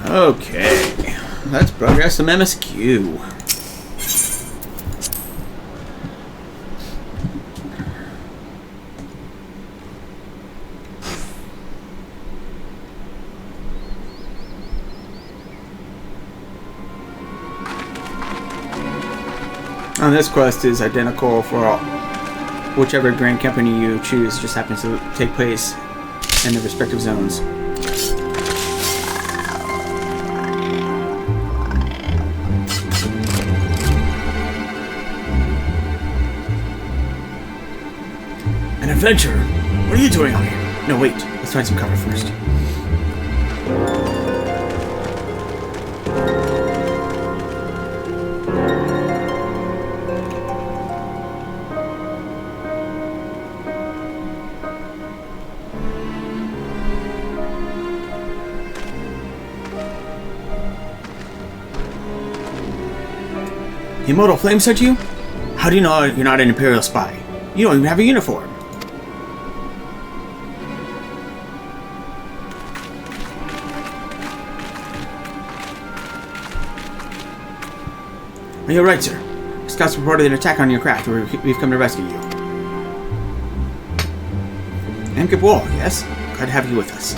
Okay, let's progress some MSQ. And this quest is identical for all, whichever grand company you choose just happens to take place in the respective zones. An adventure? What are you doing out here? No, wait. Let's find some cover first. The immortal flame sent you? How do you know you're not an Imperial spy? You don't even have a uniform. Oh, you're right, sir. Scouts reported an attack on your craft. We've come to rescue you. Amkip Wol, yes? Glad to have you with us.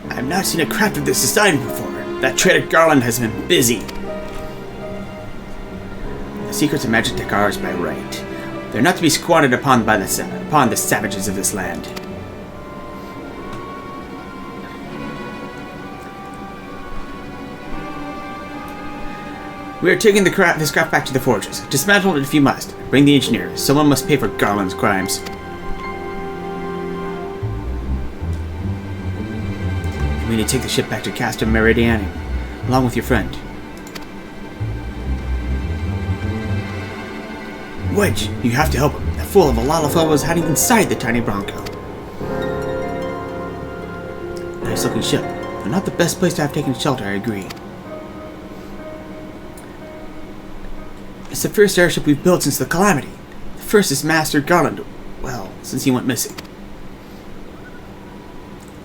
I've not seen a craft of this society before. That traitor Garland has been busy. The secrets of magic tech are ours by right. They're not to be squandered upon the savages of this land. We are taking this craft back to the forges. Dismantle it if you must. Bring the engineers. Someone must pay for Garland's crimes. We need to take the ship back to Castor Meridianum, along with your friend. Wedge, you have to help him. That fool of a Lalafell was hiding inside the tiny Bronco. Nice looking ship, but not the best place to have taken shelter, I agree. It's the first airship we've built since the Calamity. The first is Master Garland, well, since he went missing.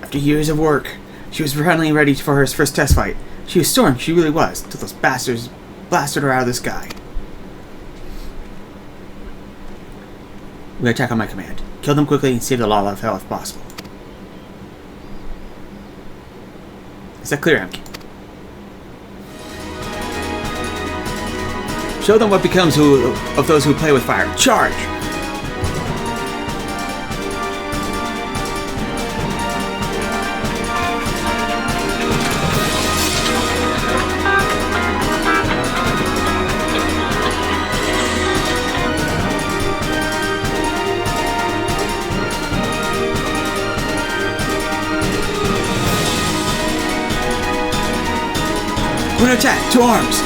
After years of work, she was finally ready for her first test fight. She was stormed, she really was, until those bastards blasted her out of the sky. We attack on my command. Kill them quickly and save the Lalafell if possible. Is that clear, Amkip? Show them what becomes of those who play with fire. Charge! We're attack! To arms!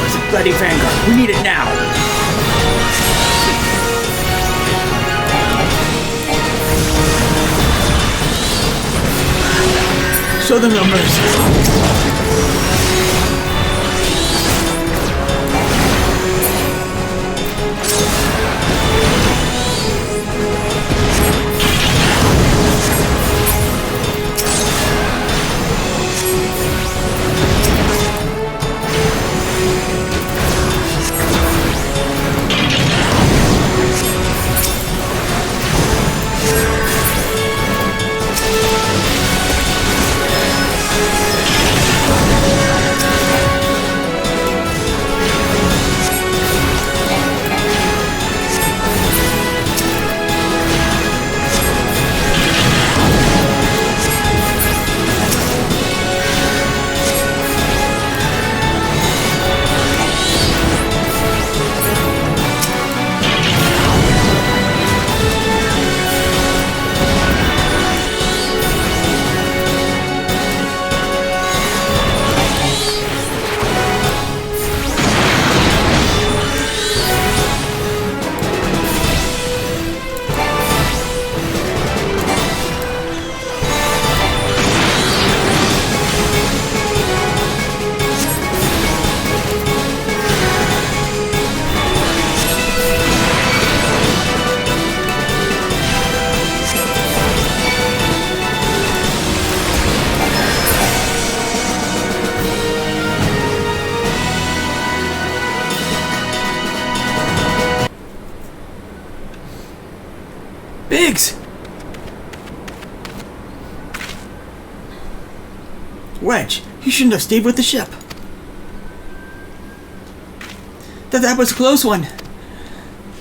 It's a bloody vanguard. We need it now. Show them no mercy. Wedge, you shouldn't have stayed with the ship. That was a close one.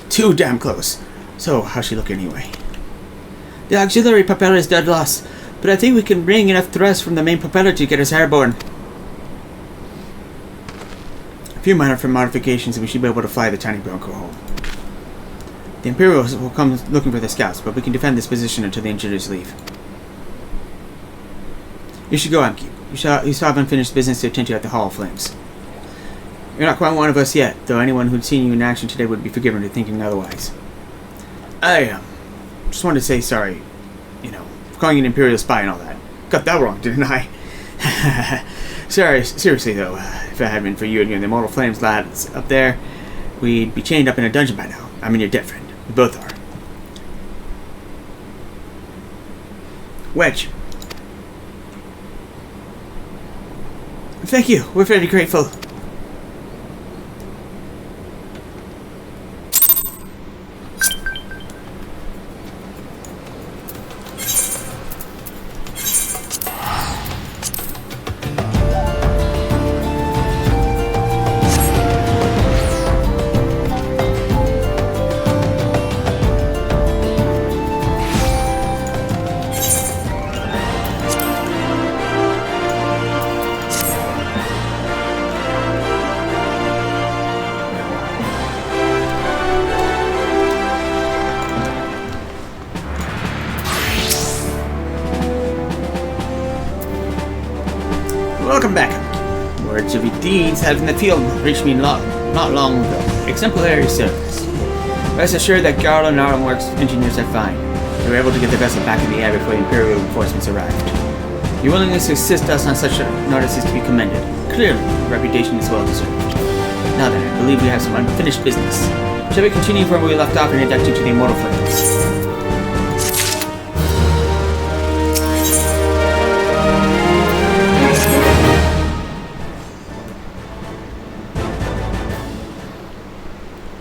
Too damn close. So, how's she look anyway? The auxiliary propeller is dead loss, but I think we can bring enough thrust from the main propeller to get us airborne. A few minor modifications and we should be able to fly the tiny Bronco home. The Imperials will come looking for the scouts, but we can defend this position until the engineers leave. You should go, Amkip. You still have unfinished business to attend to at the Hall of Flames. You're not quite one of us yet, though anyone who'd seen you in action today would be forgiven for thinking otherwise. I just wanted to say sorry, for calling you an Imperial spy and all that. Got that wrong, didn't I? Sorry, seriously though, if it hadn't been for you and the Immortal Flames lads up there, we'd be chained up in a dungeon by now. I mean, your dead friend. We both are. Wedge. Thank you. We're very grateful. Welcome back. Words of your deeds have in the field reached me not long ago. Exemplary service. Rest assured that Garl and Ironworks engineers are fine. They were able to get the vessel back in the air before the Imperial reinforcements arrived. Your willingness to assist us on such a notice is to be commended. Clearly, your reputation is well deserved. Now then, I believe we have some unfinished business. Shall we continue from where we left off and induct you to the Immortal Flames?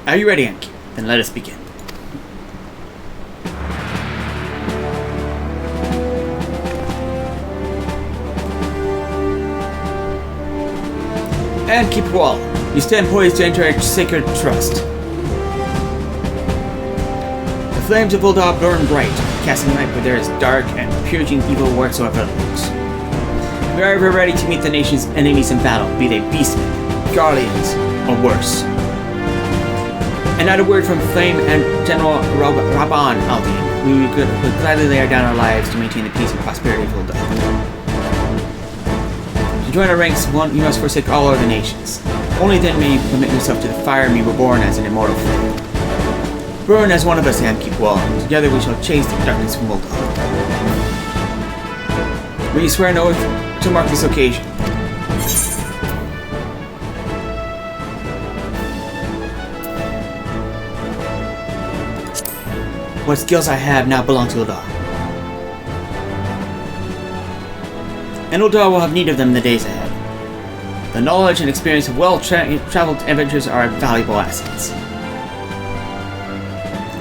Are you ready, Amkip? Then let us begin. Amkip Wol, you stand poised to enter a sacred trust. The flames of Uldar burn bright, casting light where there is dark and purging evil whatsoever lurks. We are ever ready to meet the nation's enemies in battle, be they beastmen, Garleans, or worse. And at a word from Flame and General Reborn, we would gladly lay down our lives to maintain the peace and prosperity of Uldar. To join our ranks, you must forsake all other nations. Only then may you commit yourself to the fire and be reborn as an immortal flame. Burn as one of us, Amkip Wol, and together we shall chase the darkness from Uldar. Will you swear an oath to mark this occasion? What skills I have now belong to Uldar. And Uldar will have need of them in the days ahead. The knowledge and experience of well-traveled adventurers are valuable assets.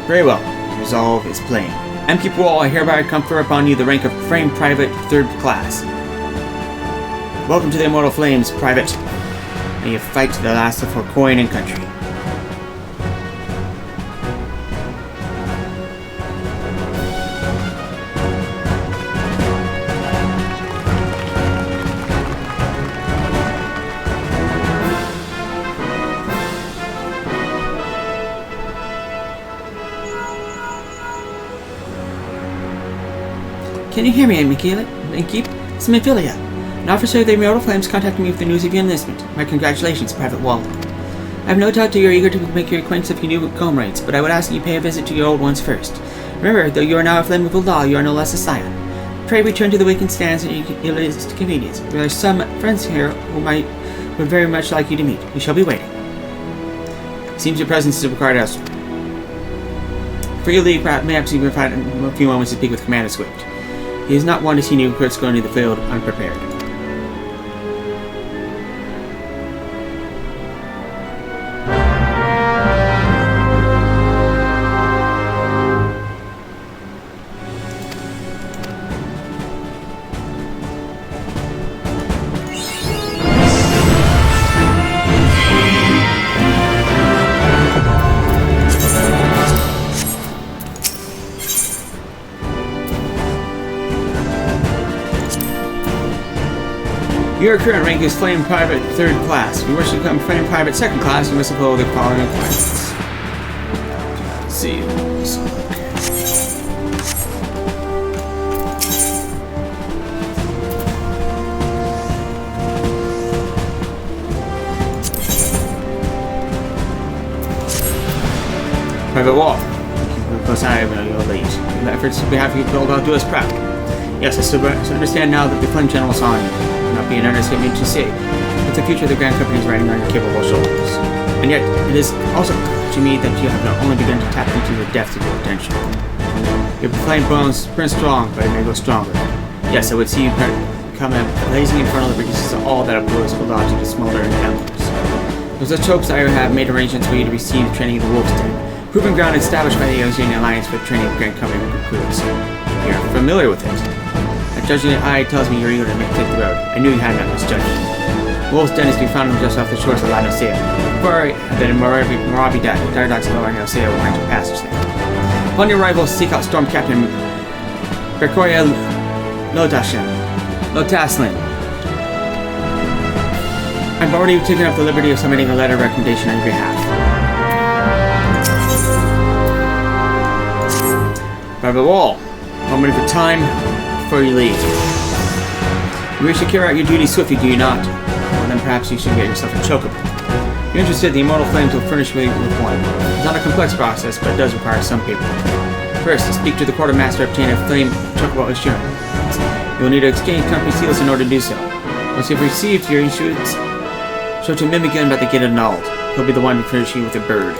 Very well. The resolve is plain. Amkip Wol, I hereby confer upon you the rank of Frame Private 3rd Class. Welcome to the Immortal Flames, Private. May you fight to the last for coin and country. Can you hear me, Amkip? It's Mephilia. An officer of the Immortal Flames contacted me with the news of your enlistment. My congratulations, Private Wol. I have no doubt that you are eager to make your acquaintance of your new comrades, but I would ask that you pay a visit to your old ones first. Remember, though you are now a flame of Uldar, you are no less a scion. Pray return to the wakened stands at your latest convenience. There are some friends here who would very much like you to meet. We shall be waiting. It seems your presence is required elsewhere. For your leave, perhaps you can find a few moments to speak with Commander Swift. He is not one to see new recruits going into the field unprepared. Your current rank is Flame Private 3rd Class. If you wish to become Flame Private 2nd Class, you must follow the following requirements. Let's see. Private Wol. Plus, I am your lead. The efforts we have you build, I'll do us proud. Yes, I still understand now that the Flame General is on you. It will not be an understatement to say that the future of the Grand Company is riding on your capable shoulders. And yet, it is also to me that you have not only begun to tap into the depths of your potential. Your flame bones burn strong, but it may go stronger. Yes, I would see you come a blazing infernal that reduces all that oppose will lodge into smoldering embers. Those such hopes I have made arrangements for you to receive training in the Wolf's Den, proving ground established by the Oceanian Alliance for training of Grand Company recruits. You're familiar with it. A judging eye tells me you're eager to take the road. I knew you had not misjudged. Wolf's Den is to be found just off the shores of La Nosea. Before then, Moravi Dardogs of Lower Nosea will find your passage there. Upon your arrival, seek out Storm Captain Berkoria Lotaslin. I've already taken up the liberty of submitting a letter of recommendation on your behalf. Private Wol, moment of your time before you leave. You wish to carry out your duties swiftly, do you not? Well, then perhaps you should get yourself a chocobo. If you're interested, the Immortal Flames will furnish me with one. It's not a complex process, but it does require some paperwork. First, to speak to the Quartermaster, obtain a flame chocobo assurance. You will need to exchange company seals in order to do so. Once you've received your issuance, show to Mimigan about the get annulled. He'll be the one to furnish you with a bird.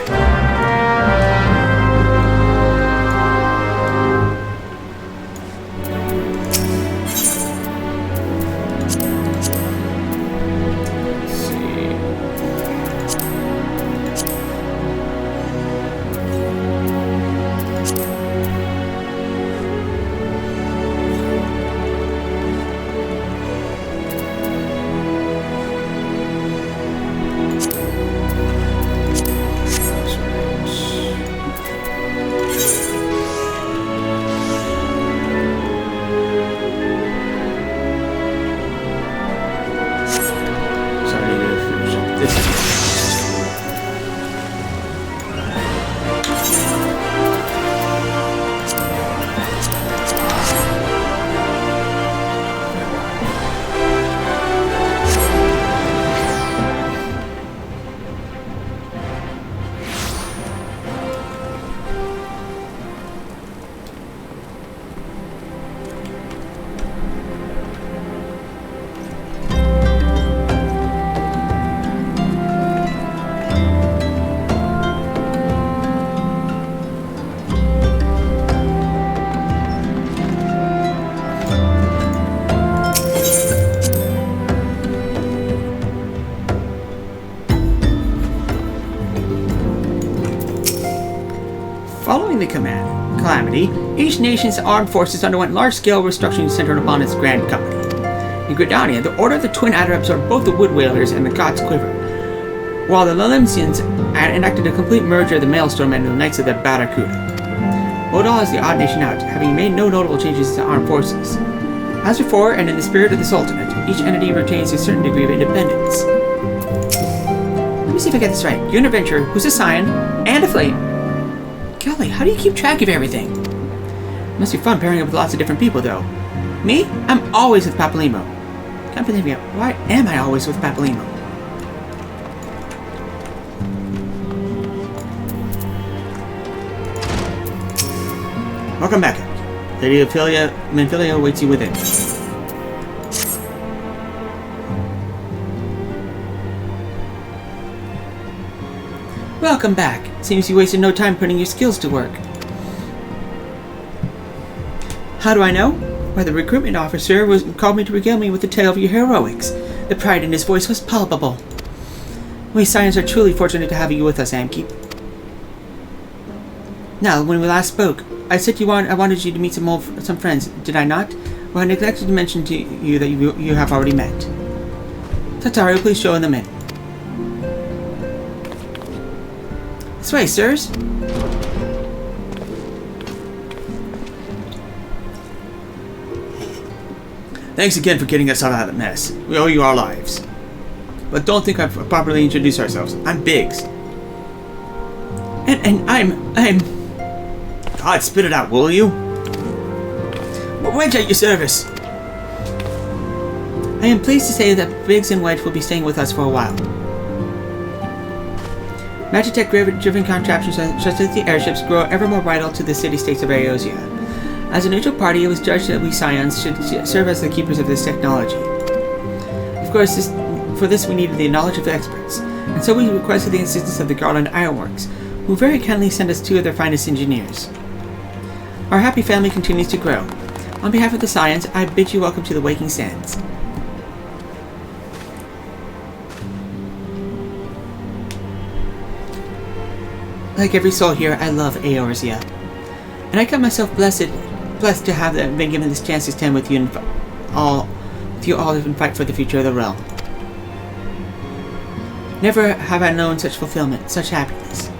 Following the calamity, each nation's armed forces underwent large-scale restructuring centered upon its Grand Company. In Gridania, the Order of the Twin Adder absorbed both the Wood Whalers and the God's Quiver, while the Lalimsians enacted a complete merger of the Maelstrom and the Knights of the Barracuda. Odal is the odd nation out, having made no notable changes to armed forces. As before, and in the spirit of the Sultanate, each entity retains a certain degree of independence. Let me see if I get this right. You're an adventurer who's a scion and a flame. Golly, how do you keep track of everything? It must be fun pairing up with lots of different people, though. Me? I'm always with Papalymo. Can't believe it. Why am I always with Papalymo? Welcome back. Lady Manfilia awaits you within. Welcome back. Seems you wasted no time putting your skills to work. How do I know? Why, the recruitment officer called me to regale me with the tale of your heroics. The pride in his voice was palpable. We Scions are truly fortunate to have you with us, Amkip. Now, when we last spoke, I said I wanted you to meet some friends, did I not? Well, I neglected to mention to you that you have already met. Tataru, please show them in. This way, sirs. Thanks again for getting us out of that mess. We owe you our lives. But don't think I've properly introduced ourselves. I'm Biggs. And I'm... God, spit it out, will you? Wedge at your service. I am pleased to say that Biggs and Wedge will be staying with us for a while. Magitech-driven contraptions such as the airships grow ever more vital to the city-states of Aeosia. As a neutral party, it was judged that we Scions should serve as the keepers of this technology. Of course, for this we needed the knowledge of experts, and so we requested the assistance of the Garland Ironworks, who very kindly sent us 2 of their finest engineers. Our happy family continues to grow. On behalf of the Scions, I bid you welcome to the Waking Sands. Like every soul here, I love Aeosia, and I count myself blessed to have been given this chance to stand with you all and fight for the future of the realm. Never have I known such fulfillment, such happiness.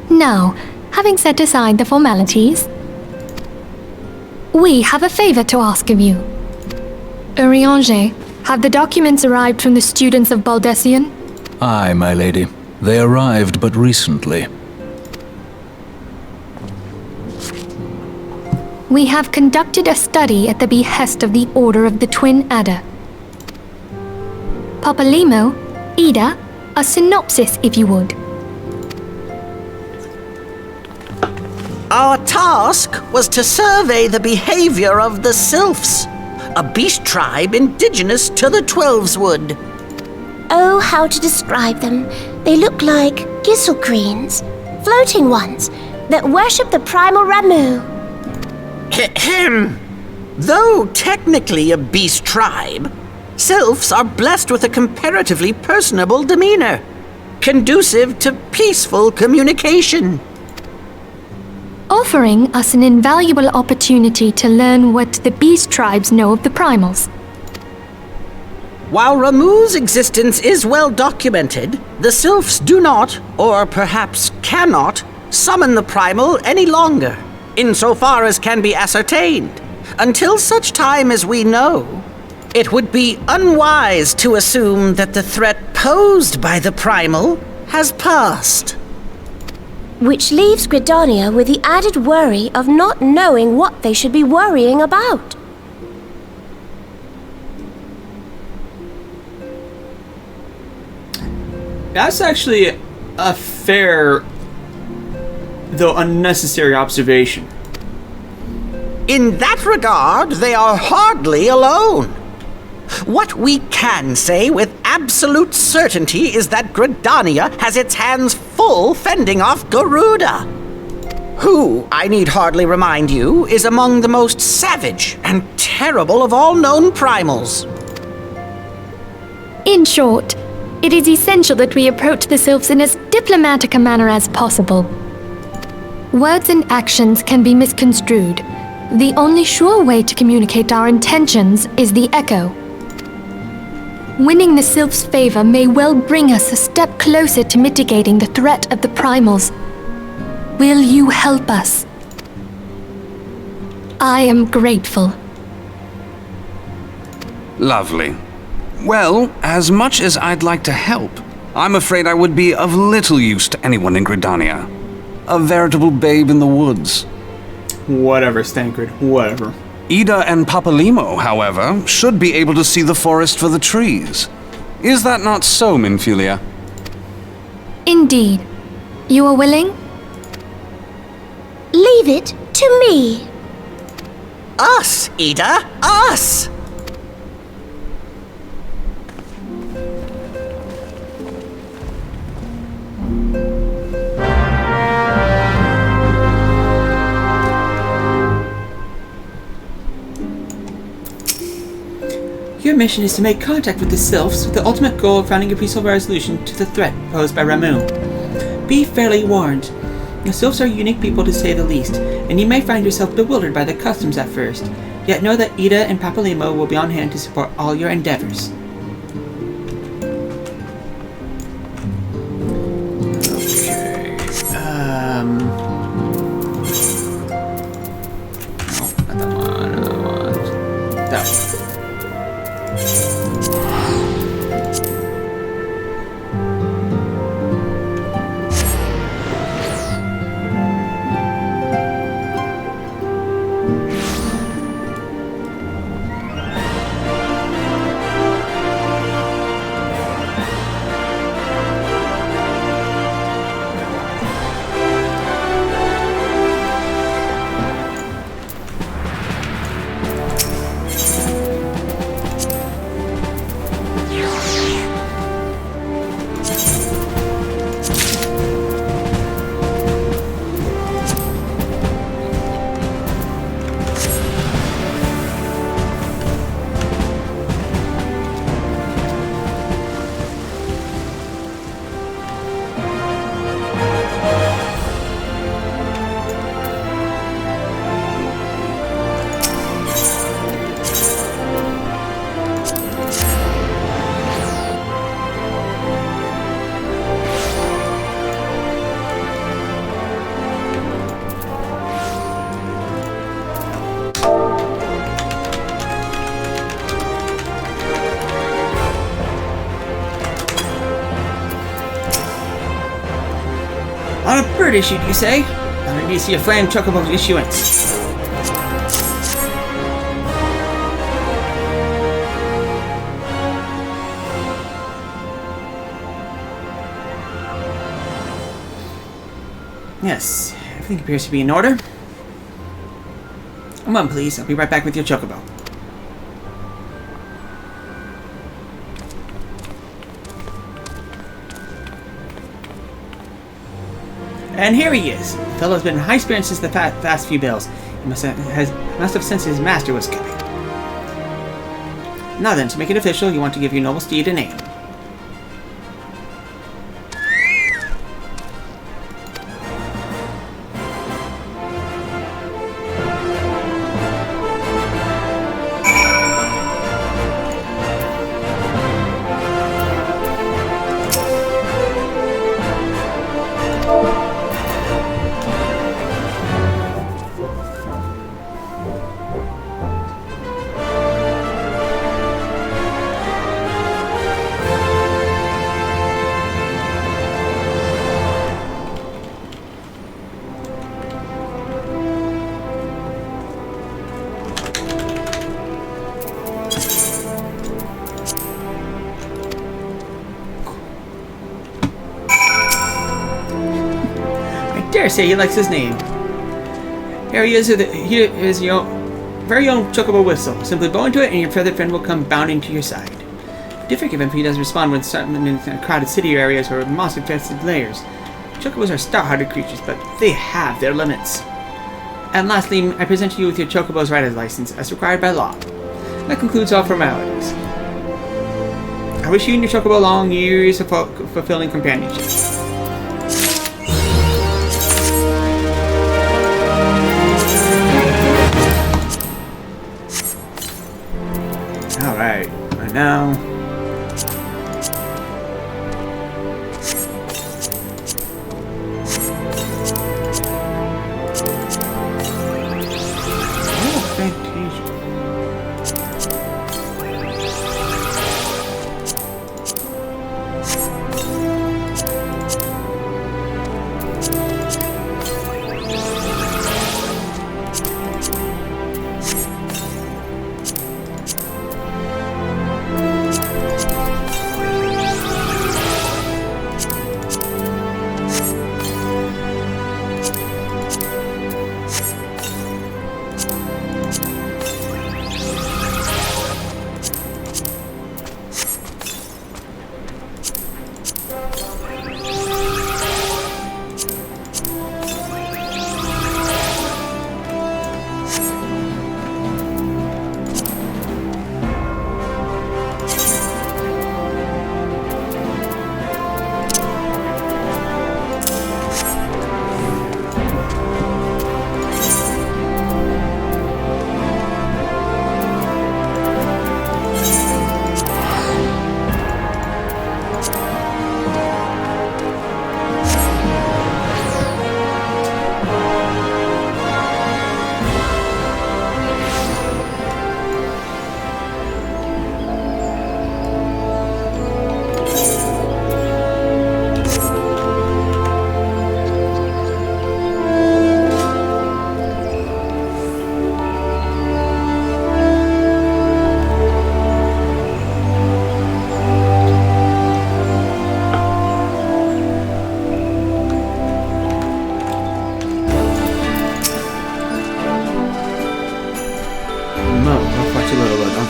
Now, having set aside the formalities, we have a favor to ask of you. Urianger, have the documents arrived from the students of Baldessian? Aye, my lady. They arrived but recently. We have conducted a study at the behest of the Order of the Twin Adder. Papalimo, Ida, a synopsis if you would. Our task was to survey the behavior of the Sylphs, a beast tribe indigenous to the Twelveswood. Oh, how to describe them. They look like gisselcreens, floating ones, that worship the primal Ramu. Ahem. Though technically a beast tribe, Sylphs are blessed with a comparatively personable demeanor, conducive to peaceful communication. Offering us an invaluable opportunity to learn what the beast tribes know of the primals. While Ramu's existence is well documented, the Sylphs do not, or perhaps cannot, summon the primal any longer, insofar as can be ascertained, until such time as we know. It would be unwise to assume that the threat posed by the primal has passed. Which leaves Gridania with the added worry of not knowing what they should be worrying about. That's actually a fair, though unnecessary observation. In that regard, they are hardly alone. What we can say with absolute certainty is that Gridania has its hands full fending off Garuda, who, I need hardly remind you, is among the most savage and terrible of all known primals. In short, it is essential that we approach the Sylphs in as diplomatic a manner as possible. Words and actions can be misconstrued. The only sure way to communicate our intentions is the echo. Winning the Sylphs' favor may well bring us a step closer to mitigating the threat of the primals. Will you help us? I am grateful. Lovely. Well, as much as I'd like to help, I'm afraid I would be of little use to anyone in Gridania. A veritable babe in the woods. Whatever, Stankard, whatever. Ida and Papalimo, however, should be able to see the forest for the trees. Is that not so, Minfilia? Indeed. You are willing? Leave it to me. Us, Ida, us! Your mission is to make contact with the Sylphs with the ultimate goal of finding a peaceful resolution to the threat posed by Ramu. Be fairly warned. The Sylphs are unique people to say the least, and you may find yourself bewildered by their customs at first. Yet know that Ida and Papalimo will be on hand to support all your endeavors. Okay. No, not that one. I want that one. On a bird issued, you say? I need to see a flame chocobo issuance. Yes, everything appears to be in order. Come on, please. I'll be right back with your chocobo. And here he is. The fellow's been in high spirits since the past few bills. He must have sensed his master was coming. Now then, to make it official, you want to give your noble steed a name. I dare say he likes his name. Here he is your very own chocobo whistle. Simply blow into it and your feathered friend will come bounding to your side. Do forgive him if he doesn't respond when summoned in crowded city areas or monster-infested layers. Chocobos are stout-hearted creatures, but they have their limits. And lastly, I present you with your chocobo's rider's license, as required by law. That concludes all formalities. I wish you and your chocobo long years of fulfilling companionship. Alright, right now. Oh, fantastic.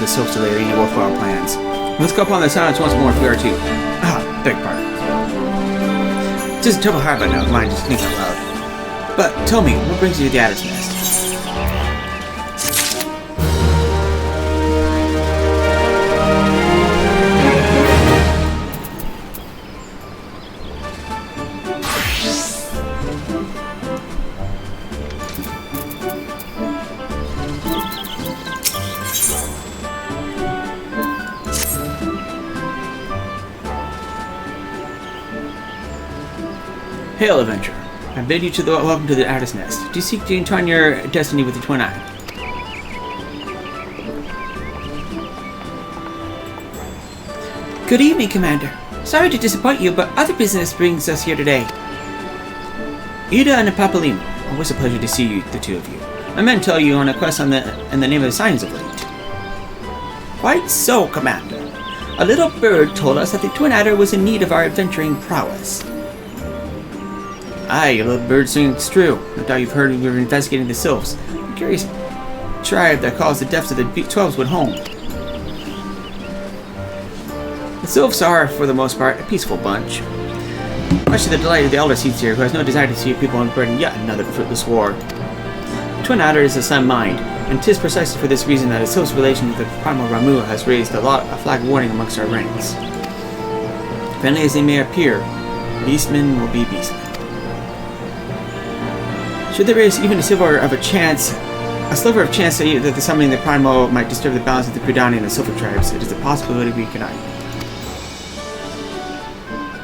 the Sylphs to lay any worthwhile plans. Let's go upon the silence once more if we are to... beg pardon. Just a double hard but now, mind just think out loud. But tell me, what brings you to the Adder's Nest? Hail, adventurer. I bid you to the welcome to the Adder's Nest. Do you seek to entwine your destiny with the Twin Eye? Good evening, Commander. Sorry to disappoint you, but other business brings us here today. Ida and Papalimo, always a pleasure to see you, the two of you. My men tell you on a quest in the name of the signs of late. Quite so, Commander. A little bird told us that the Twin Adder was in need of our adventuring prowess. Aye, your little bird sings true. No doubt you've heard we were investigating the Sylphs, a curious tribe that calls the depths of the 12 wood home. The Sylphs are, for the most part, a peaceful bunch. Much to the delight of the elder seeds here, who has no desire to see people burden yet another fruitless war. The Twin Adder is a sound mind, and 'tis precisely for this reason that the Sylphs' relation with the primal Ramu has raised a flag of warning amongst our ranks. Friendly as they may appear, beastmen will be beastmen. Should there is even a sliver of chance that the summoning the Primal might disturb the balance of the Gridani and the Sylphic tribes, it is a possibility we cannot.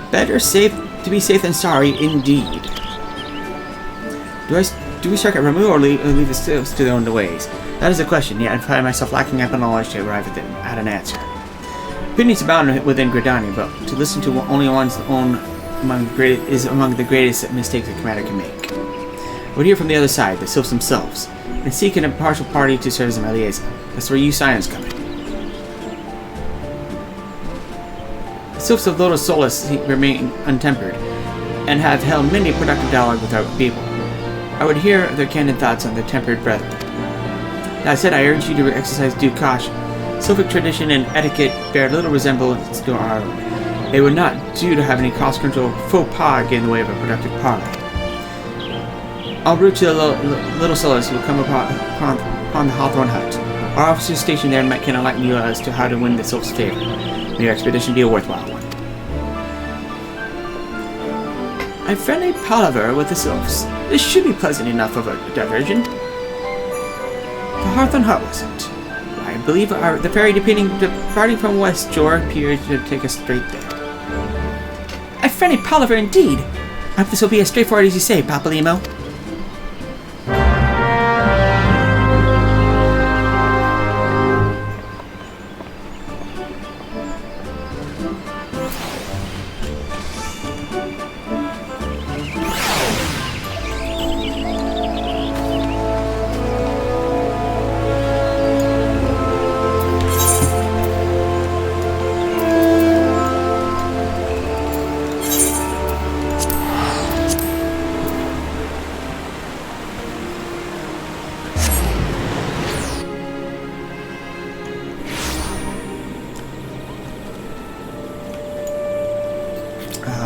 Better to be safe than sorry, indeed. Do we strike at Ramu or leave the Sylphs to their own ways? That is the question, yet I find myself lacking ample knowledge to arrive at an answer. Opinions abound within Gridani, but to listen to only one's own is among the greatest mistakes a commander can make. I would hear from the other side, the Sylphs themselves, and seek an impartial party to serve as my liaison. That's where you science come in. The Sylphs of Lotus Solus remain untempered, and have held many productive dialogue with our people. I would hear their candid thoughts on the tempered brethren. That said, I urge you to exercise due caution. Sylphic tradition and etiquette bear little resemblance to our own. It would not do to have any cross-control faux pas get in the way of a productive parley. En route to the Little Solus, you will come upon the Hawthorne Hut. Our officers stationed there can enlighten you as to how to win the Sylph's favor. May your expedition be a worthwhile one. A friendly palaver with the Sylphs. This should be pleasant enough of a diversion. The Hawthorne Hut, was it? I believe the ferry departing from West Shore appeared to take us straight there. A friendly palaver indeed! I hope this will be as straightforward as you say, Papalimo.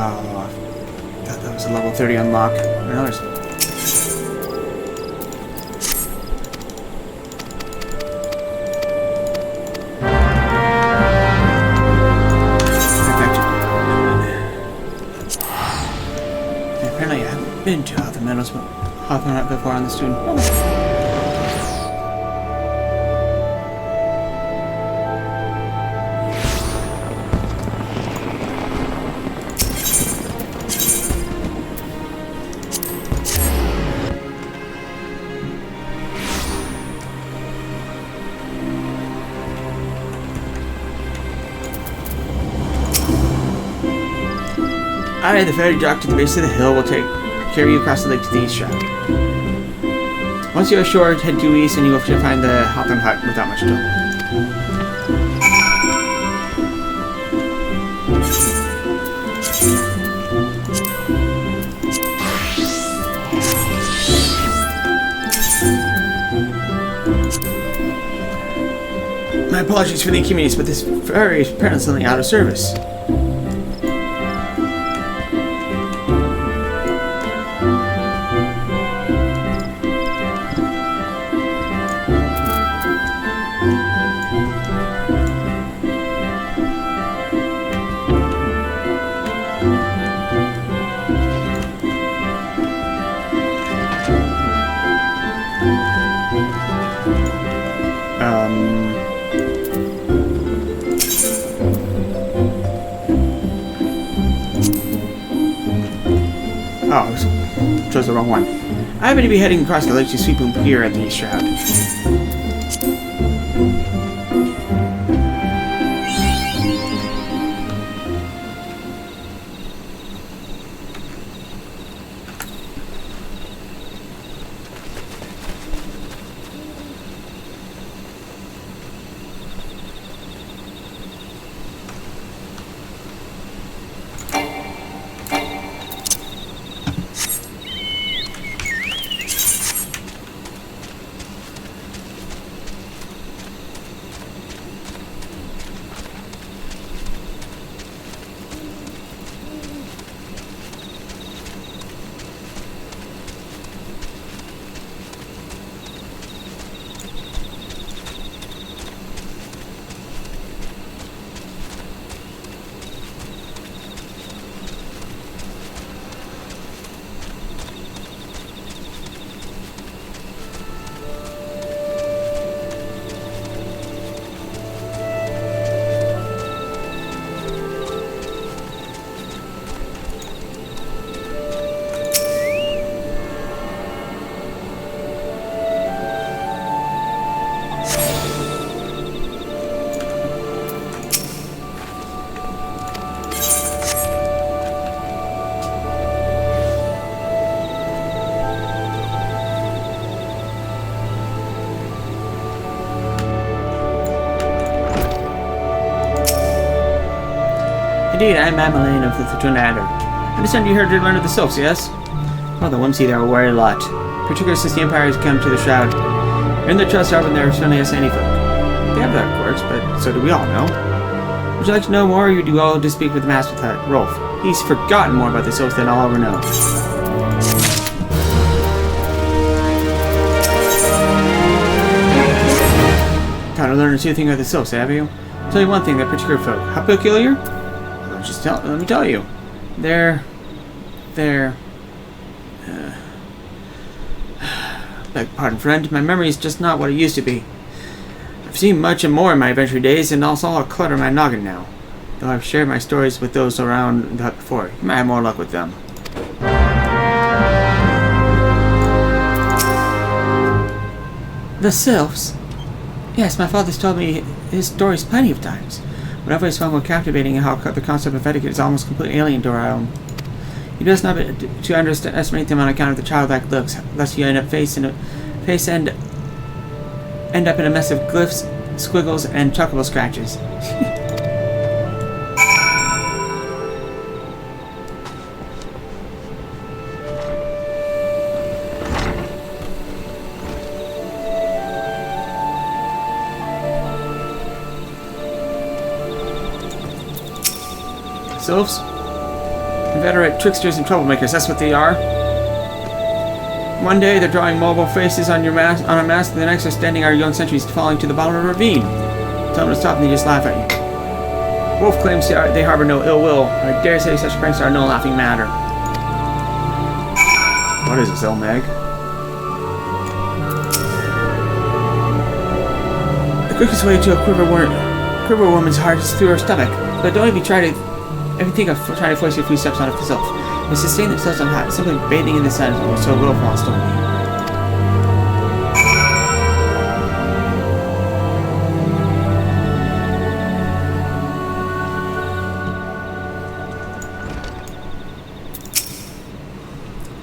Oh, I thought that was a level 30 unlock. Another. Apparently I haven't been to Hawthorne Hut before on the student. Alright, the ferry dock to the base of the hill will carry you across the lake to the east shore. Once you're ashore, head due east and you will find the Hawthorne Hut without much trouble. My apologies for the inconvenience, but this ferry is apparently out of service. Oh, chose the wrong one. I happen to be heading across the lake to sweep him here at the Shroud. Indeed, I am Ameline of the Tunander. I understand you here to learn of the Sylphs, yes? Well, the Whimsy there will worry a lot, particularly since the Empire has come to the Shroud. Earn their trust are when they're as friendly as any folk. They have their quirks, but so do we all know. Would you like to know more, or you do all to speak with the Master Hut, Rolf? He's forgotten more about the Sylphs than I'll ever know. Kind of learned a few things about the Sylphs, have you? I'll tell you one thing, that particular folk. How peculiar? Let me tell you. They're beg pardon, friend. My memory is just not what it used to be. I've seen much and more in my adventure days, and also all clutter in my noggin now. Though I've shared my stories with those around the hut before. You might have more luck with them. The Sylphs? Yes, my father's told me his stories plenty of times. Whatever is found more captivating and how the concept of etiquette is almost completely alien to our own. You best not to underestimate them on account of the childlike looks, lest you end up end up in a mess of glyphs, squiggles, and chuckable scratches. Sylphs? Inveterate tricksters and troublemakers, that's what they are. One day they're drawing mobile faces on a mask, and the next they're standing our young sentries falling to the bottom of a ravine. Tell them to stop and they just laugh at you. Wolf claims they harbor no ill will. I dare say such pranks are no laughing matter. What is this, Meg? The quickest way to a quiver woman's heart is through her stomach, but don't even try to think of trying to force your few steps on it yourself. They sustain themselves on hot, simply bathing in the sun or so will fall stormy.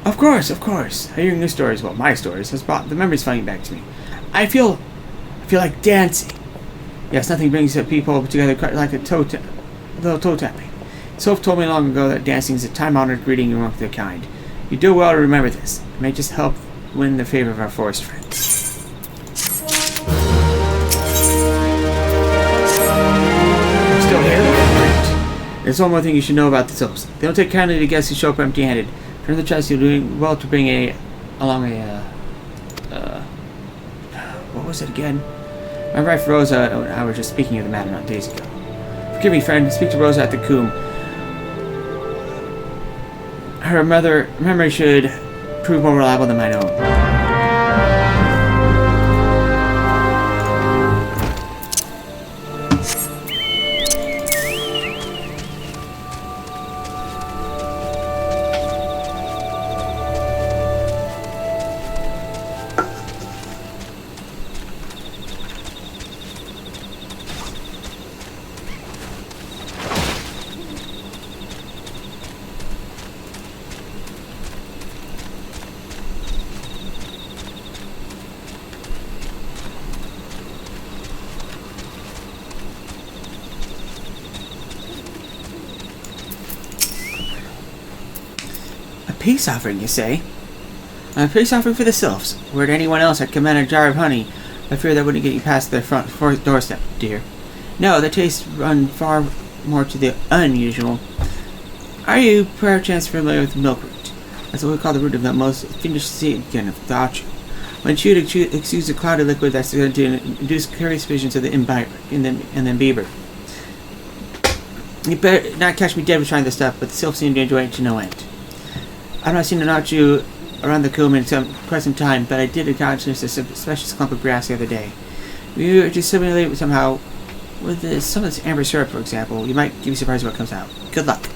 Of course. Hearing new stories, well, my stories, has brought the memories flooding back to me. I feel like dancing. Yes, nothing brings people together quite like a little toe tapping. Sylph told me long ago that dancing is a time-honored greeting among their kind. You do well to remember this. It may just help win the favor of our forest friends. There's one more thing you should know about the Sylphs. They don't take kindly to guests who show up empty-handed. Turn the chest, you're doing well to bring what was it again? My wife Rosa and I were just speaking of the matter not days ago. Forgive me, friend. Speak to Rosa at the Coombe. Her memory should prove more reliable than mine own. Peace offering, you say? A peace offering for the Sylphs. Were it anyone else, I'd command a jar of honey. I fear that wouldn't get you past their front doorstep, dear. No, the tastes run far more to the unusual. Are you perchance familiar with milkroot? That's what we call the root of the most fiendish seed of the Achu. When chewed, it exudes a cloudy liquid that's going to induce curious visions of the imbiber. You better not catch me dead with trying this stuff, but the Sylphs seem to enjoy it to no end. I've not seen an Achu around the Coombe in quite some time, but I did encounter a suspicious clump of grass the other day. If you were to simulate somehow with some of this amber syrup, for example, you might be surprised what comes out. Good luck.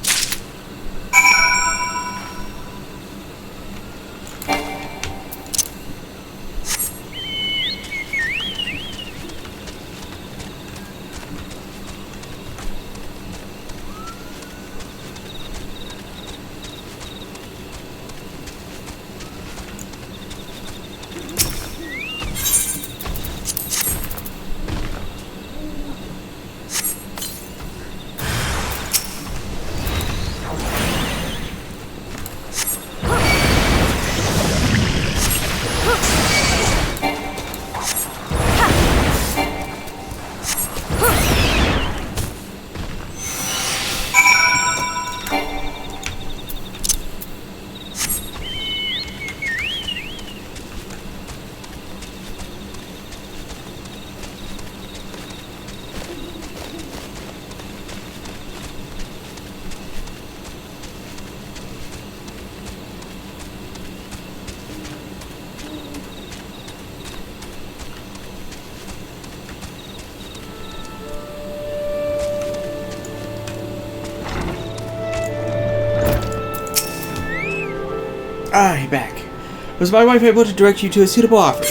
Ah, you're back. Was my wife able to direct you to a suitable offer?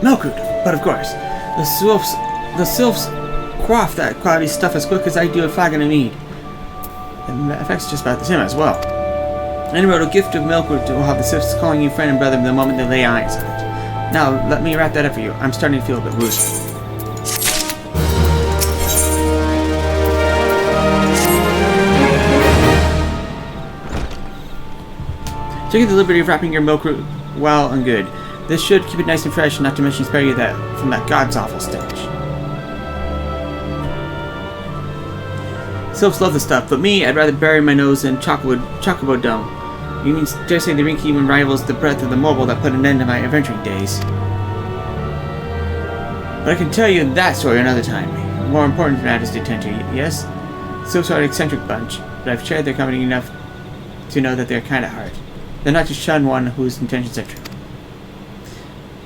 Milkroot, but of course. The Sylphs quaff that cloudy stuff as quick as I do a flagon of mead. And the effect's just about the same as well. Anyway, a gift of Milkroot will have the Sylphs calling you friend and brother the moment they lay eyes on it. Now, let me wrap that up for you. I'm starting to feel a bit woozy. Taking the liberty of wrapping your Milkroot well and good. This should keep it nice and fresh, not to mention spare you from that god's awful stench. Sylphs love the stuff, but me, I'd rather bury my nose in chocobo dung. You mean dare say the Rinky even rivals the breadth of the mobile that put an end to my adventuring days. But I can tell you that story another time. More important than that is to attend to, yes? Sylphs are an eccentric bunch, but I've shared their company enough to know that they're kind of hard. They're not to shun one whose intentions are true.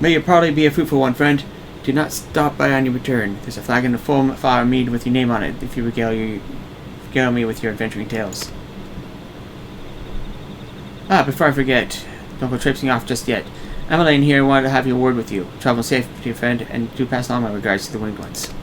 May your parley be a fruitful one, friend. Do not stop by on your return. There's a flagon of foam flower mead with your name on it if you regale me with your adventuring tales. Ah, before I forget, don't go traipsing off just yet. Emmeline here wanted to have a word with you. Travel safe, dear friend, and do pass on my regards to the winged ones.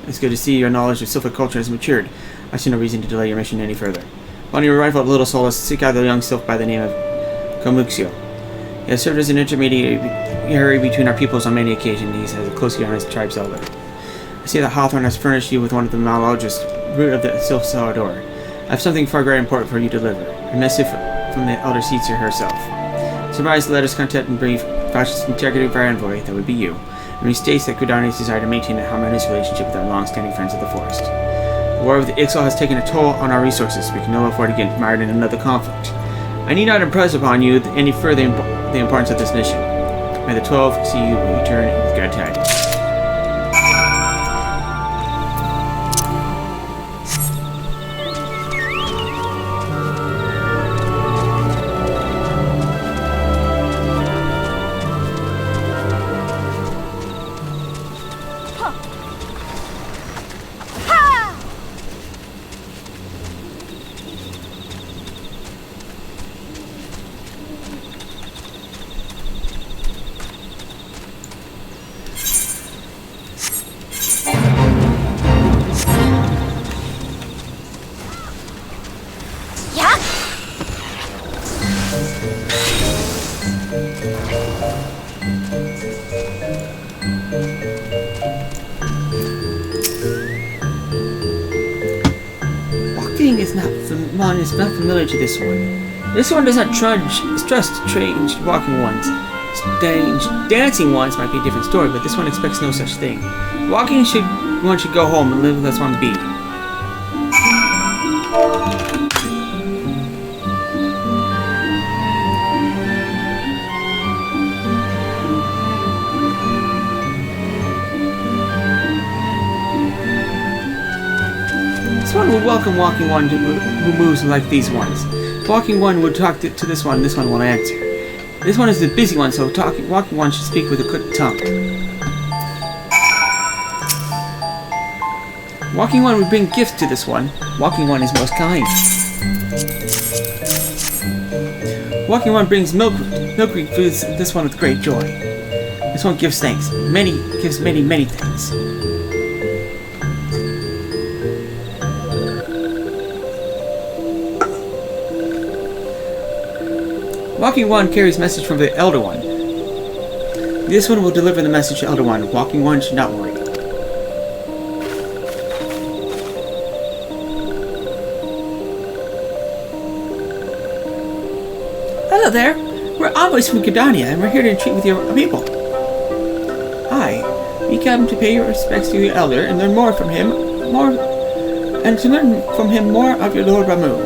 It's good to see your knowledge of Sylphic culture has matured. I see no reason to delay your mission any further. On your arrival at Little Solace, seek out the young Sylph by the name of Komuxio. He has served as an intermediary between our peoples on many occasions. He has a close ear on his tribe's elder. I see that Hawthorne has furnished you with one of the malologist root of the Sylph Salador. I have something far greater important for you to deliver. A missive from the elder Caesar herself. Summarized the letter's content in brief, vouches the integrity of our envoy, that would be you, and he states that Gridania's desire to maintain a harmonious relationship with our long-standing friends of the forest. The war with the XIV has taken a toll on our resources. We can no longer afford to get mired in another conflict. I need not impress upon you any further the importance of this mission. May the 12 see you return with good tidings. Is not familiar to this one. This one does not trust strange walking ones. Strange dancing ones might be a different story, but this one expects no such thing. One should go home and live with us one be. This one will welcome walking one who moves like these ones. If walking one would talk to this one will answer. This one is the busy one, so walking one should speak with a quick tongue. Walking one would bring gifts to this one. Walking one is most kind. Walking one brings milkweed. Milkweed fills this one with great joy. This one gives thanks. Gives many thanks. Walking One carries message from the Elder One. This one will deliver the message to Elder One. Walking One should not worry. Hello there. We're envoys from Gridania, and we're here to entreat with your people. We come to pay your respects to your Elder and learn more from him, more of your Lord Ramu.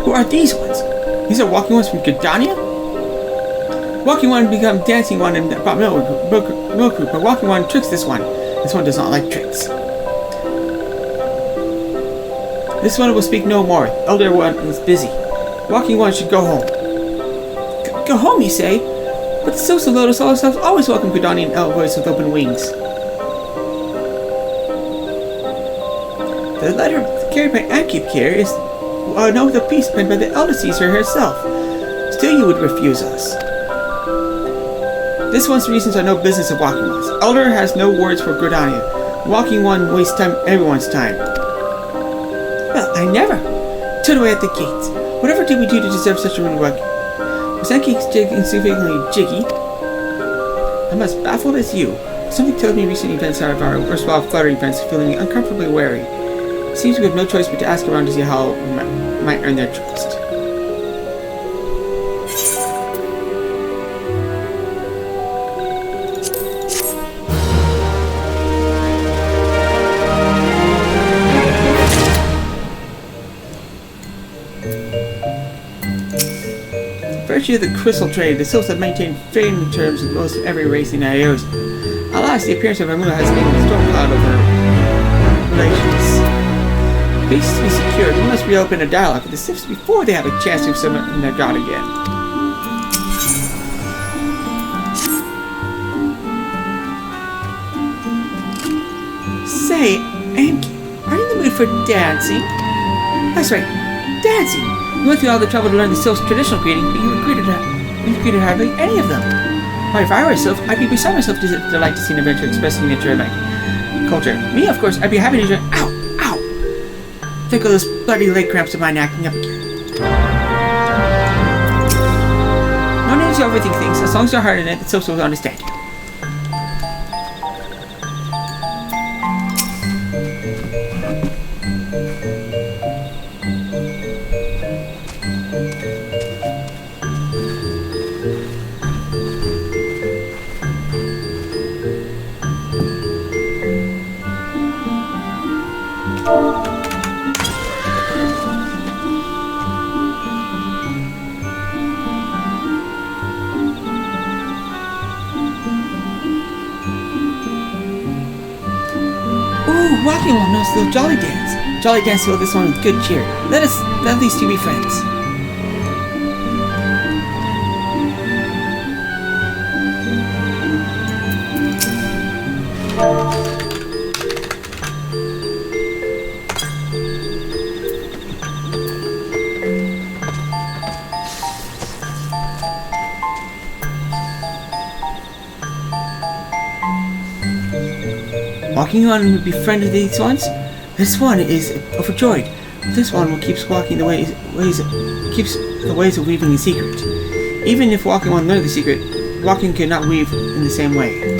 Who are these ones? These are walking ones from Gridania? Walking one become dancing one and brought milk, but walking one tricks this one. This one does not like tricks. This one will speak no more. Elder one is busy. Walking one should go home. Go home, you say? But the Sylphs of Lotus ourselves always welcome Gridanian envoys with open wings. The letter carried by Amkip here is a note of peace penned by the Elder Caesar herself. Still you would refuse us. This one's reasons are no business of Walking One's. Elder has no words for Gridania. Walking One wastes time, everyone's time. Well, I never. Turn away at the gates. Whatever did we do to deserve such a rude welcome? Was Enki insufficiently jiggy? I'm as baffled as you. Something tells me recent events are of our erstwhile fluttering friends feeling uncomfortably wary. It seems we have no choice but to ask around to see how we might earn their trust. Virtue of the crystal trade, the Sylphs have maintained friendly terms with most every race in Iosia. Alas, the appearance of Ramu has made a storm cloud over relations. Peace to be secured, we must reopen a dialogue with the Sylphs before they have a chance to summon their god again. Say, Amkip, are you in the mood for dancing? That's right, dancing! You went through all the trouble to learn the Sylphs' traditional greeting, but you greeted hardly any of them. Why, if I were a Sylph, I'd be beside myself to delight to see an adventure expressing nature of my culture. Me, of course, I'd be happy to join. Ow! Ow! Think of those bloody leg cramps of mine acting up again. No need to overthink things. As long as you're hard in it, the Sylphs will understand you. Ooh, Walking Wol knows the Jolly Dance. Jolly Dance fill this one with good cheer. Let these two be friends. Walking on would be friend of these ones. This one is overjoyed. This one keeps walking keeps the ways of weaving a secret. Even if Walking Wol learned the secret, Walking could not weave in the same way.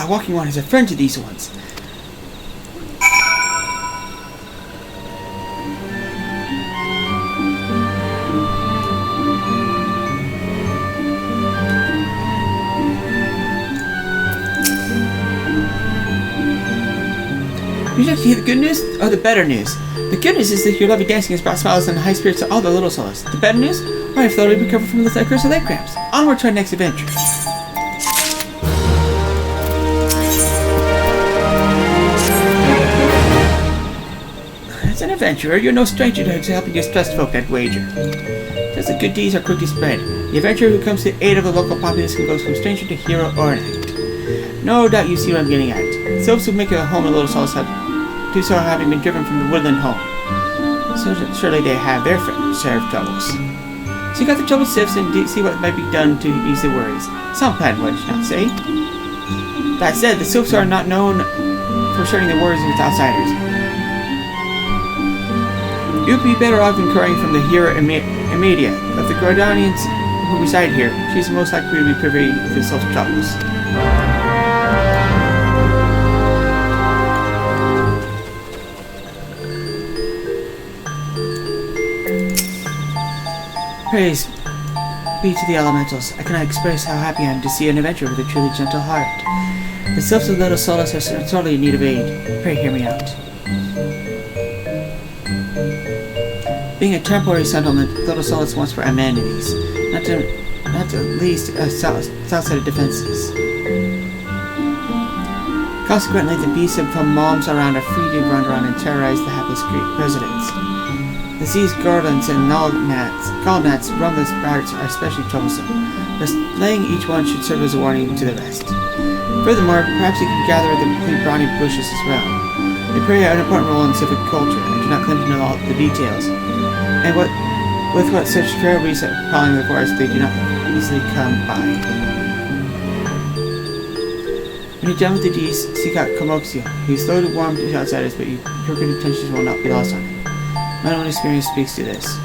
Walking Wol is a friend to these ones. Would you like to hear the good news or the better news? The good news is that your lovely dancing has brought smiles and high spirits to all the little Sylphs. The better news? I have thoroughly recovered from the curse of leg cramps. Onward to our next adventure. As an adventurer, you're no stranger to helping distressed folk, I'd wager. Just the good deeds are quickly spread. The adventurer who comes to the aid of the local populace can go from stranger to hero or knight. No doubt you see what I'm getting at. Sylphs who make a home in Little Sylphs do so having been driven from the woodland home. So surely they have their share of troubles. So you got the troubled Sylphs and see what might be done to ease their worries. Some plan, what did you not say? That said, the Sylphs are not known for sharing their worries with outsiders. You'd be better off inquiring from the hero Amelia. Of the Grodanians who reside here, she's most likely to be privy to the Sylphs' troubles. Praise be to the elementals. I cannot express how happy I am to see an adventurer with a truly gentle heart. The Sylphs of Little Solace are sorely in need of aid. Pray hear me out. Being a temporary settlement, Little Solace wants for amenities, not to least south-sided defenses. Consequently, the beasts from moms around are free to run around and terrorize the hapless residents. The sea's garlands and gall gnats roam the barracks are especially troublesome. Thus, laying each one should serve as a warning to the rest. Furthermore, perhaps you can gather the complete brownie bushes as well. They play an important role in civic culture, and do not claim to know all the details. And with what such fair reason prowling the forest, they do not easily come by. When you're done with the deeds, seek out Komoxio. He is slow to warm to outsiders, but your good intentions will not be lost on him. My own experience speaks to this.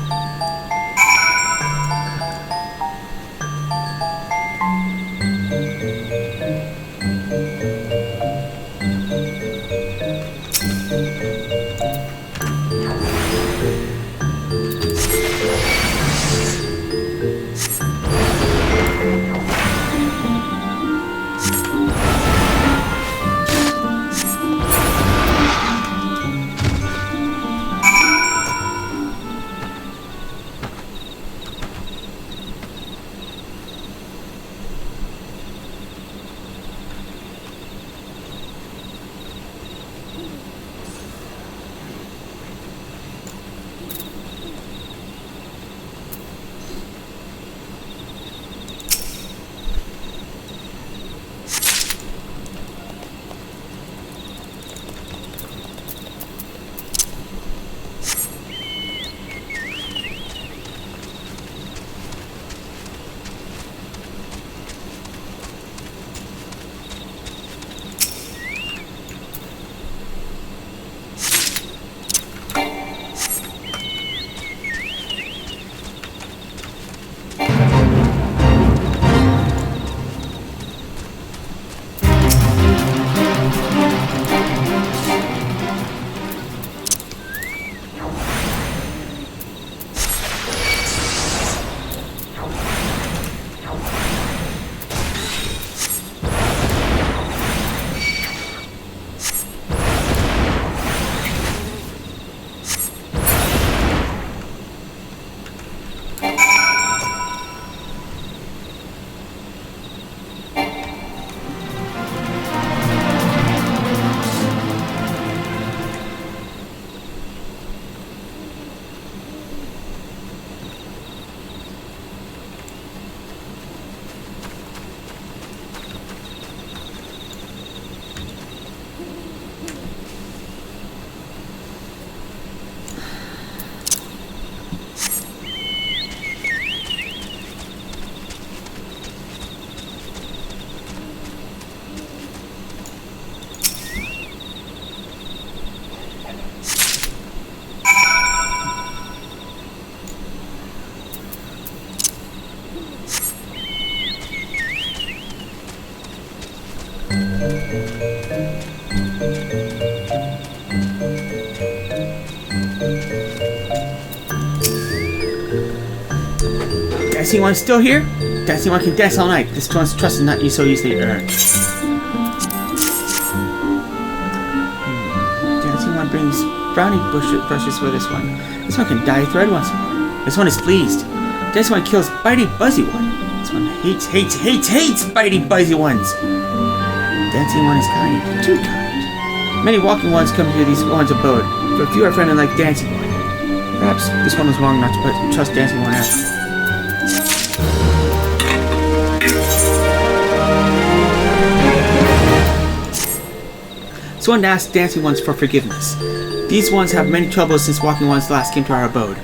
Dancing one's still here? Dancing one can dance all night. This one's trust is not so easily earned. Dancing one brings brownie brushes for this one. This one can dye thread once more. This one is pleased. Dancing one kills bitey buzzy one. This one hates bitey buzzy ones. Dancing one is kind, too kind. Many walking ones come to these one's abode, but few are friendly like dancing one. Perhaps this one was wrong not to trust dancing one after. So one asks dancing ones for forgiveness. These ones have many troubles since walking ones last came to our abode.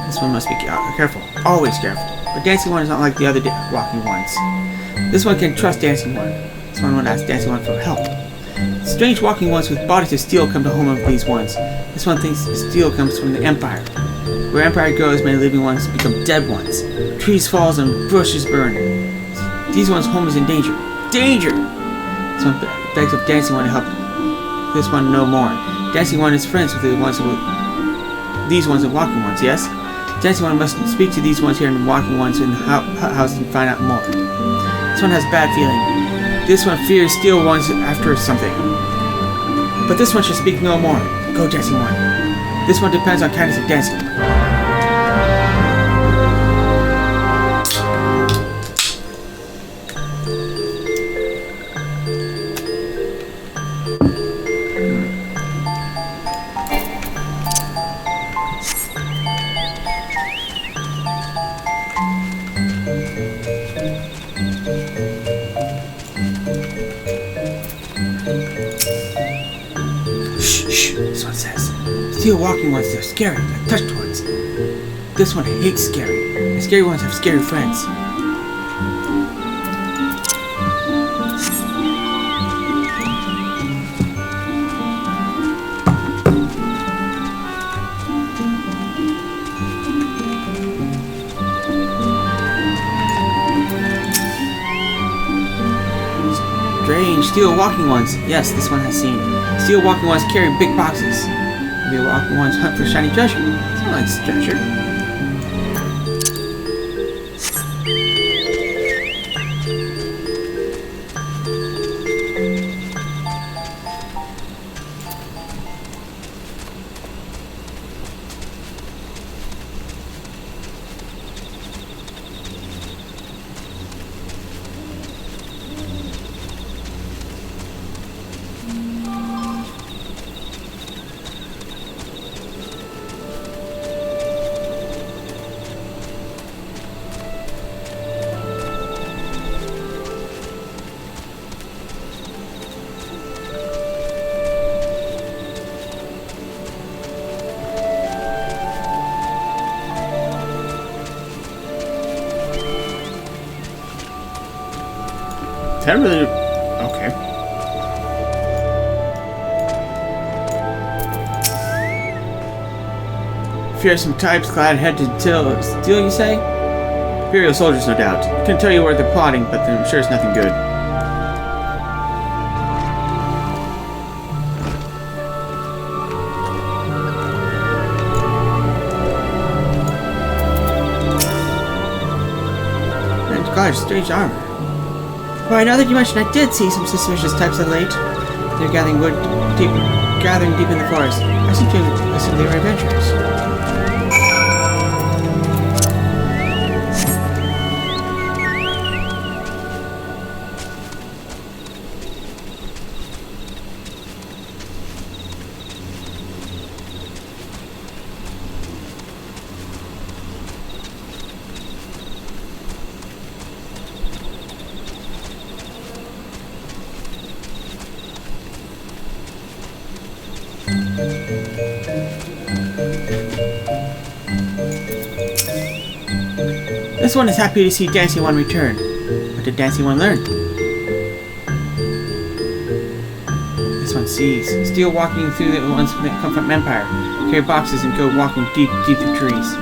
This one must be careful, always careful. But dancing one is not like the other walking ones. This one can trust dancing one. This one asks dancing one for help. Strange walking ones with bodies of steel come to home of these ones. This one thinks steel comes from the Empire. Where Empire goes, many living ones become dead ones. Trees falls and bushes burn. These ones' home is in danger. Danger! This one begs of dancing one to help this one no more. Dancing one is friends with these ones and walking ones, yes? Dancing one must speak to these ones here and walking ones in the house and find out more. This one has bad feeling. This one fears steel ones after something. But this one should speak no more. Go, dancing one. This one depends on kindness of dancing. This one says. Steel walking ones, they're scary, like touched ones. This one hates scary. The scary ones have scary friends. Strange steel walking ones. Yes, this one has seen. Steel walking ones carry big boxes. Maybe walking ones hunt for shiny treasure. Someone's treasure. Is that really... okay. Fearsome types clad head to steel, you say? Imperial soldiers, no doubt. I couldn't tell you where they're plotting, but I'm sure it's nothing good. And gosh, strange armor. Why, now that you mention, I did see some suspicious types of late. They're gathering deep in the forest. I seem to assume they were adventurers. This one is happy to see Dancing One return. What did Dancing One learn? This one sees. Still walking through the ones that come from Empire. Carry boxes and go walking deep through trees.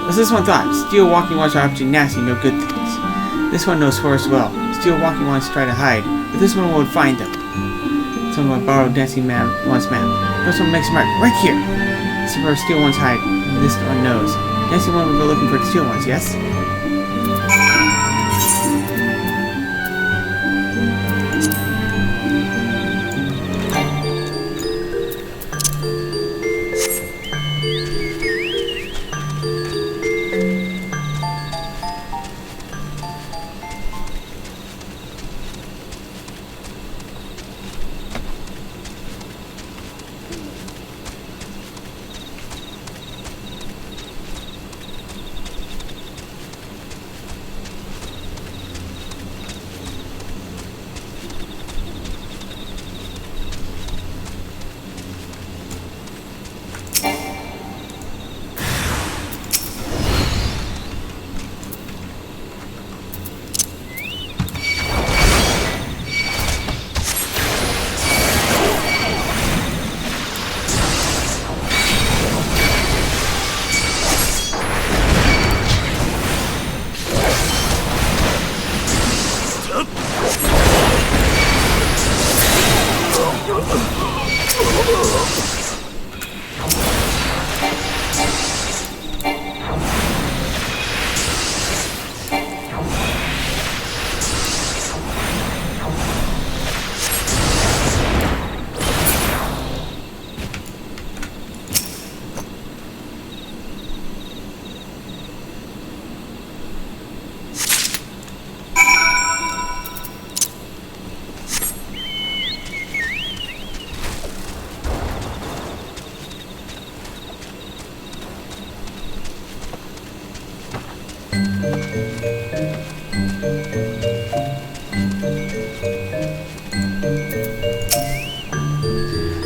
As this one thought, steel walking ones are actually nasty, no good things. This one knows forest well. Steel walking ones try to hide, but this one would find them. Someone borrowed Dancing One's map. First one makes a mark right here. This is where Steel One's hide. This one knows. Dancing One will go looking for the Steel Ones, yes?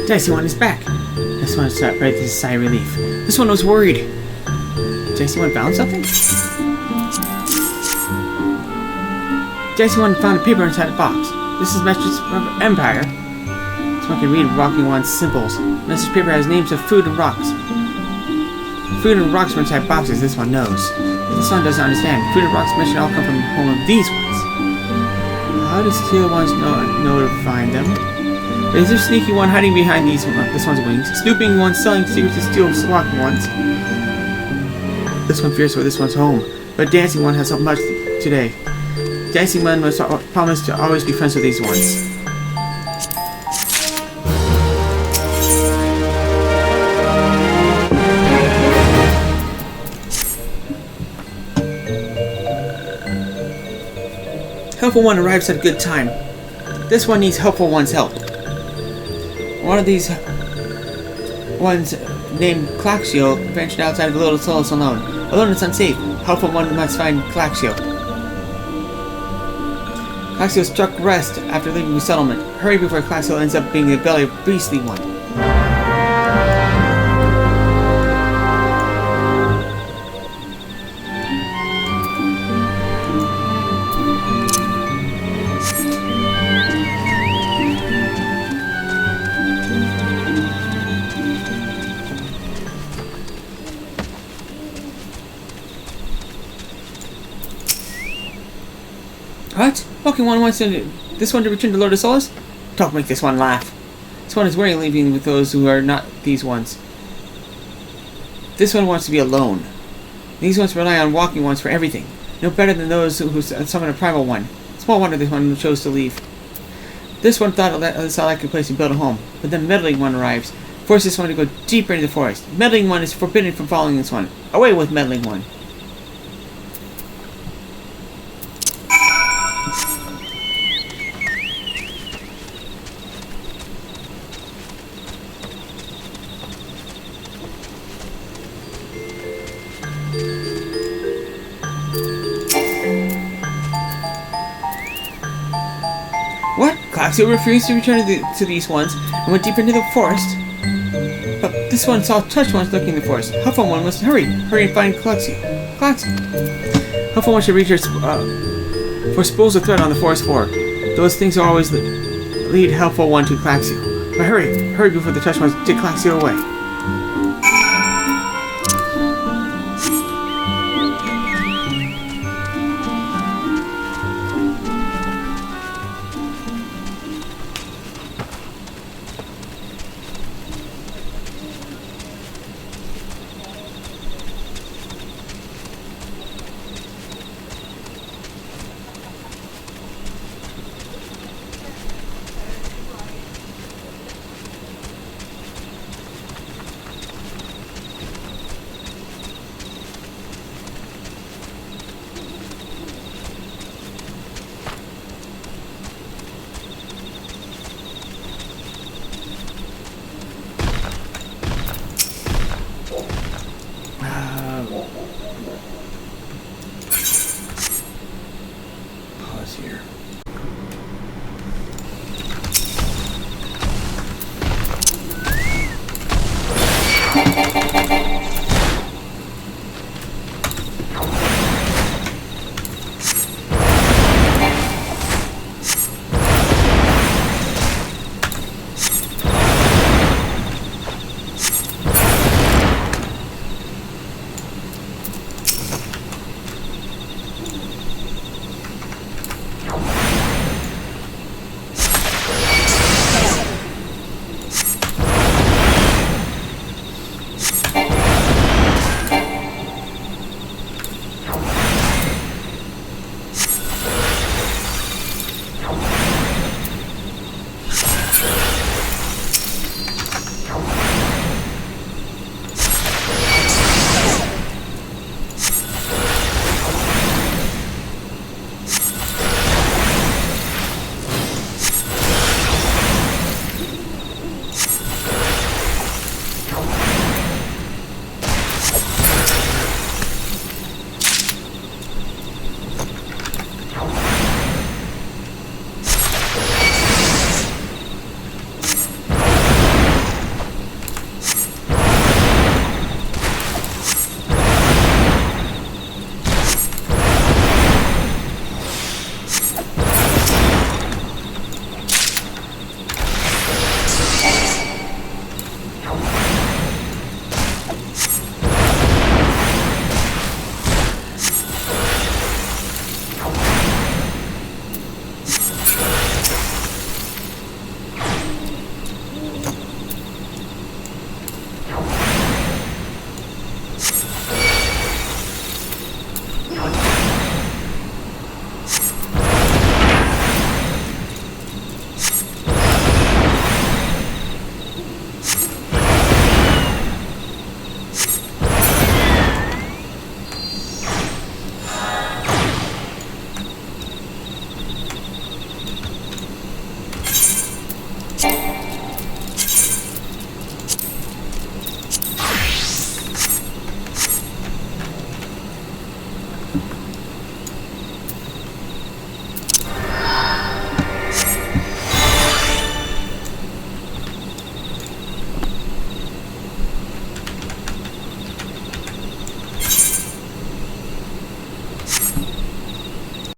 Dicey One is back. This one right to sigh of relief. This one was worried. Dicey One found something? Dicey One found a paper inside a box. This is message from Empire. This one can read Rocking One's symbols. Message paper has names of food and rocks. Food and rocks were inside boxes, this one knows. This one doesn't understand. Food and rocks should all come from the home of these ones. How does Steel Ones know to find them? Is there a sneaky one hiding behind this one's wings? Snooping one selling secrets to steal slocking ones? This one fears for this one's home, but Dancing One has so much today. Dancing One must promise to always be friends with these ones. Helpful One arrives at a good time. This one needs Helpful One's help. One of these ones, named Claxio, ventured outside of the Little Solace alone. Alone it's unsafe. Helpful One must find Claxio. Claxio struck rest after leaving the settlement. Hurry before Claxio ends up being the belly of Beastly One. What? Walking One wants this one to return to Lord of Solace? Don't make this one laugh. This one is worrying leaving with those who are not these ones. This one wants to be alone. These ones rely on Walking Ones for everything. No better than those who summon a primal one. Small wonder this one chose to leave. This one thought this a likely place to build a home, but then Meddling One arrives. Force this one to go deeper into the forest. Meddling One is forbidden from following this one. Away with Meddling One. What? Claxio refused to return to these ones and went deeper into the forest. But this one saw Touch Ones looking in the forest. Helpful One must hurry and find Claxio. Helpful One should reach her for spools of thread on the forest floor. Those things will always lead Helpful One to Claxio. But hurry before the Touch Ones take Claxio away.